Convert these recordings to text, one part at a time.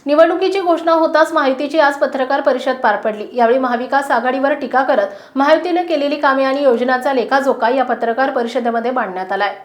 निवडणुकीची घोषणा होताच महायुतीची आज पत्रकार परिषद पार पडली। यावेळी महाविकास आघाडीवर टीका करत महायुतीने केलेली कामे आणि योजनांचा लेखाजोखा या पत्रकार परिषदेमध्ये मांडण्यात आलाय।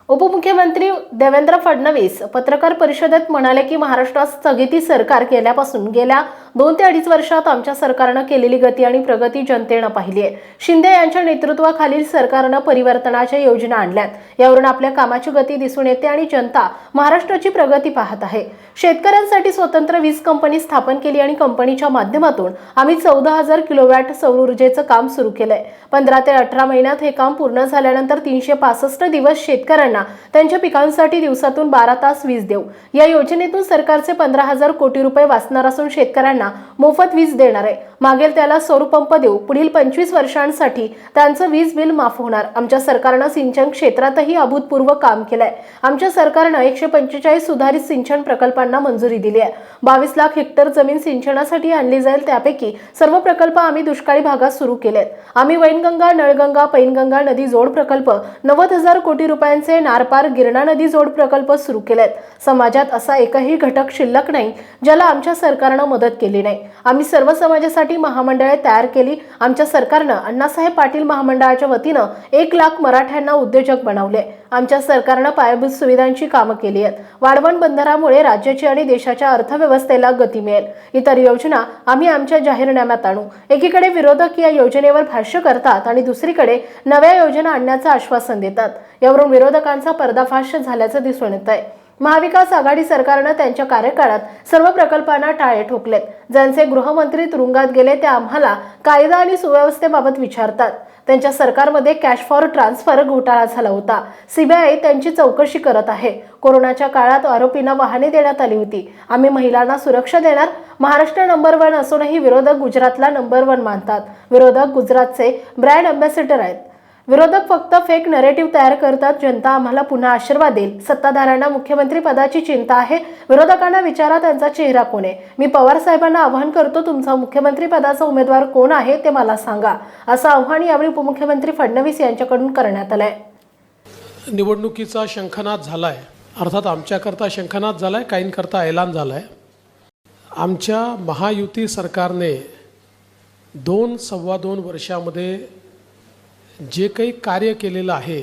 उपमुख्यमंत्री देवेंद्र फडणवीस पत्रकार परिषदेत म्हणाले की महाराष्ट्रात स्थगिती सरकार केल्यापासून गेल्या 2 ते 2.5 वर्षात आमच्या सरकारने केलेली गती आणि प्रगती जनतेने पाहिली आहे। शिंदे यांच्या नेतृत्वाखालील सरकारने परिवर्तनाच्या योजना आणल्यात। यावरून आपल्या कामाची गती दिसून येते आणि जनता महाराष्ट्राची प्रगती पाहत आहे। शेतकऱ्यांसाठी स्वतंत्र वीज कंपनी स्थापन केली आणि कंपनीच्या माध्यमातून आम्ही 14,000 किलोवॅट सौर ऊर्जेचं काम सुरू केलंय। 15 ते 18 महिन्यात हे काम पूर्ण झाल्यानंतर 365 दिवस शेतकऱ्यांना त्यांच्या पिकांसाठी दिवसातून 12 तास वीज देऊ। या योजनेतून सरकारचे 15,000 कोटी रुपये वाचणार असून शेतकऱ्यांना मोफत वीज देणार आहे। मागेल त्याला सौर पंप देऊ। पुढील 25 वर्षांसाठी त्यांचं वीज बिल माफ होणार। आमच्या सरकारने सिंचन क्षेत्रातही अभूतपूर्व काम केलंय। आमच्या सरकारने 145 सुधारित सिंचन प्रकल्पांना मंजुरी दिली आहे। 22 लाख हेक्टर जमीन सिंचनासाठी आणली जाईल। त्यापैकी सर्व प्रकल्प आम्ही दुष्काळी भागात सुरू केलेत। आम्ही वैनगंगा, नळगंगा, पैनगंगा नदी जोड प्रकल्प 90,000 कोटी रुपयांचे नारपार गिरणा नदी जोड प्रकल्प सुरू केलेत। समाजात असा एकही घटक शिल्लक नाही ज्याला आमच्या सरकारने मदत केली नाही। आम्ही सर्व समाजासाठी महामंडळे तयार केली। आमच्या सरकारने अण्णासाहेब पाटील महामंडळाच्या वतीने 1 लाख मराठ्यांना उद्योजक बनवले। आमच्या सरकारने पायाभूत सुविधांची कामे केली आहेत। वाढवण बंदरामुळे राज्याची आणि देशाच्या अर्थव्यवस्थेला गती मिळेल। इतर योजना आम्ही आमच्या जाहीरनाम्यात आणू। एकीकडे विरोधक या योजनेवर भाष्य करतात आणि दुसरीकडे नव्या योजना आणण्याचं आश्वासन देतात। यावरून विरोधकांचा पर्दाफाश झाल्याचं दिसून येत आहे। महाविकास आघाडी सरकारने त्यांच्या कार्यकाळात सर्व प्रकल्पांना टाळे ठोकलेत। ज्यांचे गृहमंत्री तुरुंगात गेले ते आम्हाला कायदा आणि सुव्यवस्थेबाबत विचारतात। त्यांच्या सरकारमध्ये कॅश फॉर ट्रान्सफर घोटाळा झाला होता। सीबीआय त्यांची चौकशी करत आहे। कोरोनाच्या काळात आरोपींना वाहने देण्यात आली होती। आम्ही महिलांना सुरक्षा देणार। महाराष्ट्र नंबर 1 असूनही विरोधक गुजरातला नंबर 1 मानतात। विरोधक गुजरातचे ब्रँड अँबॅसेडर आहेत। विरोधक फक्त फेक नरेटिव्ह तयार करतात। जनता आम्हाला पुन्हा आशीर्वाद देईल। सत्ताधाऱ्यांना मुख्यमंत्री पदाची चिंता आहे। विरोधकांना विचारा त्यांचा चेहरा कोण आहे। मी पवार साहेबांना आवाहन करतो, तुमचा मुख्यमंत्री पदाचा उमेदवार कोण आहे ते मला सांगा, असं आव्हान यावेळी उपमुख्यमंत्री फडणवीस यांच्याकडून करण्यात आलंय। निवडणुकीचा शंखनाद झालाय, अर्थात आमच्याकरता शंखनाद झालाय, काहींकरता ऐलान झालाय। आमच्या महायुती सरकारने 2-2.25 वर्षामध्ये जे काही कार्य केलेलं आहे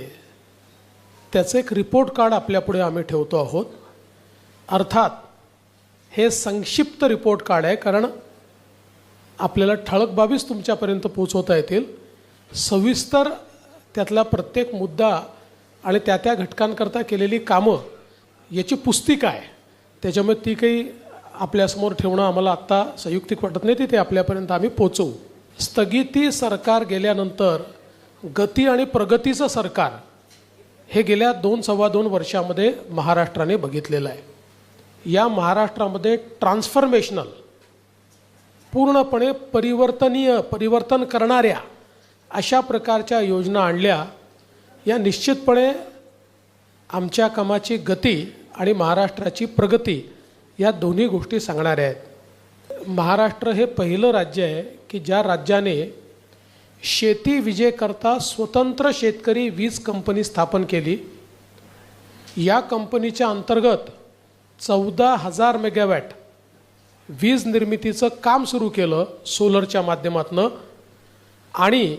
त्याचं एक रिपोर्ट कार्ड आपल्यापुढे आम्ही ठेवतो आहोत। अर्थात हे संक्षिप्त रिपोर्ट कार्ड आहे, कारण आपल्याला ठळक बाबीच तुमच्यापर्यंत पोहोचवता येतील। सविस्तर त्यातला प्रत्येक मुद्दा आणि त्या घटकांकरता केलेली कामं याची पुस्तिका आहे। त्याच्यामुळे ती काही आपल्यासमोर ठेवणं आम्हाला आत्ता संयुक्तिक वाटत नाही, ते आपल्यापर्यंत आम्ही पोचवू। स्थगिती सरकार गेल्यानंतर गती आणि प्रगतीचं सरकार हे गेल्या 2-2.25 वर्षामध्ये महाराष्ट्राने बघितलेलं आहे। या महाराष्ट्रामध्ये ट्रान्सफॉर्मेशनल, पूर्णपणे परिवर्तन करणाऱ्या अशा प्रकारच्या योजना आणल्या। या निश्चितपणे आमच्या कामाची गती आणि महाराष्ट्राची प्रगती या दोन्ही गोष्टी सांगणाऱ्या आहेत। महाराष्ट्र हे पहिलं राज्य आहे की ज्या राज्याने शेती विजेकरता स्वतंत्र शेतकरी वीज कंपनी स्थापन केली। या कंपनीच्या अंतर्गत 14,000 मेगावॅट वीज निर्मितीचं काम सुरू केलं सोलरच्या माध्यमातून, आणि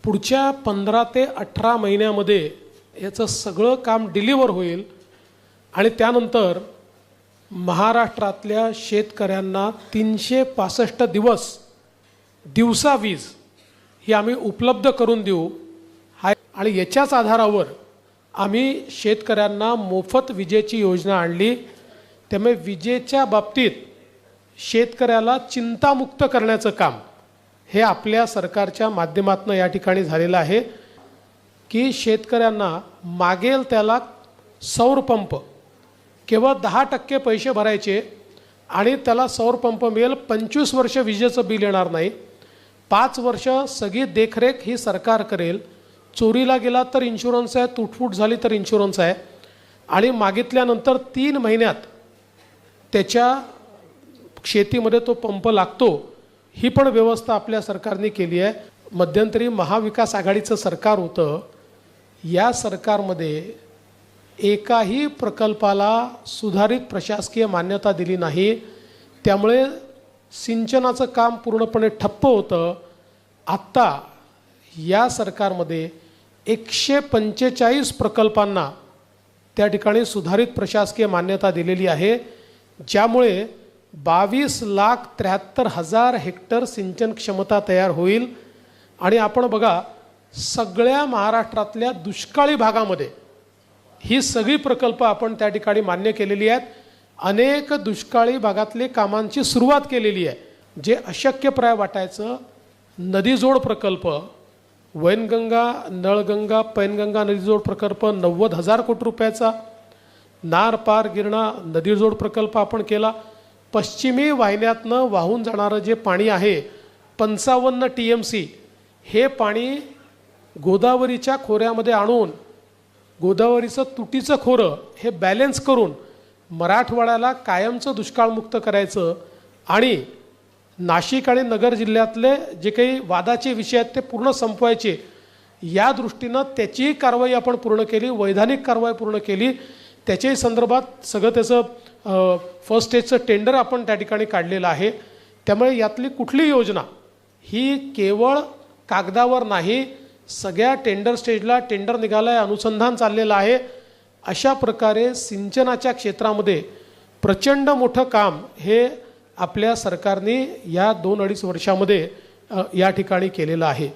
पुढच्या 15 ते 18 महिन्यामध्ये याचं सगळं काम डिलिव्हर होईल आणि त्यानंतर महाराष्ट्रातल्या शेतकऱ्यांना 365 दिवस दिवसा वीज ही आम्ही उपलब्ध करून देऊ। आणि याच्याच आधारावर आम्ही शेतकऱ्यांना मोफत विजेची योजना आणली। त्यामुळे विजेच्या बाबतीत शेतकऱ्याला चिंतामुक्त करण्याचं काम हे आपल्या सरकारच्या माध्यमातून या ठिकाणी झालेलं आहे की शेतकऱ्यांना मागेल त्याला सौर पंप केवळ 10% पैसे भरायचे आणि त्याला सौर पंप मिळेल। 25 वर्ष विजेचं बिल येणार नाही। 5 वर्ष सगळी देखरेख ही सरकार करेल। चोरीला गेला तर इन्शुरन्स आहे, तुटफूट झाली तर इन्शुरन्स आहे, आणि मागितल्यानंतर 3 महिन्यात त्याच्या शेतीमध्ये तो पंप लागतो, ही पण व्यवस्था आपल्या सरकारने केली आहे। मध्यंतरी महाविकास आघाडीचं सरकार होतं। या सरकारमध्ये एकाही प्रकल्पाला सुधारित प्रशासकीय मान्यता दिली नाही। त्यामुळे सिंचनाचं काम पूर्णपणे ठप्प होतं. आत्ता या सरकारमध्ये 145 प्रकल्पांना त्या ठिकाणी सुधारित प्रशासकीय मान्यता दिलेली आहे, ज्यामुळे 22,73,000 हेक्टर सिंचन क्षमता तयार होईल. आणि आपण बघा, सगळ्या महाराष्ट्रातल्या दुष्काळी भागामध्ये ही सगळी प्रकल्प आपण त्या ठिकाणी मान्य केलेली आहेत. अनेक दुष्काळी भागातले कामांची सुरुवात केलेली आहे. जे अशक्यप्राय वाटायचं, नदीजोड प्रकल्प, वैनगंगा, नळगंगा, पैनगंगा नदीजोड प्रकल्प 90,000 कोटी रुपयाचा, नार पार गिरणा नदीजोड प्रकल्प आपण केला. पश्चिमी वाहिन्यातनं वाहून जाणारं जे पाणी आहे 55 TMC, हे पाणी गोदावरीच्या खोऱ्यामध्ये आणून गोदावरीचं तुटीचं खोरं हे बॅलेन्स करून मराठवाड्याला कायमचं दुष्काळमुक्त करायचं आणि नाशिक आणि नगर जिल्ह्यातले जे काही वादाचे विषय आहेत ते पूर्ण संपवायचे. या दृष्टीनं त्याचीही कारवाई आपण पूर्ण केली, वैधानिक कारवाई पूर्ण केली. त्याच्याही संदर्भात सगळं त्याचं फर्स्ट स्टेजचं टेंडर आपण त्या ठिकाणी काढलेलं आहे. त्यामुळे यातली कुठली योजना ही केवळ कागदावर नाही, सगळ्या टेंडर स्टेजला टेंडर निघालं आहे, अनुसंधान चाललेलं आहे. अशा प्रकारे सिंचनाच्या क्षेत्रामध्ये प्रचंड मोठं काम हे आपल्या सरकारने या 2-2.5 वर्षामध्ये या ठिकाणी केलेलं आहे.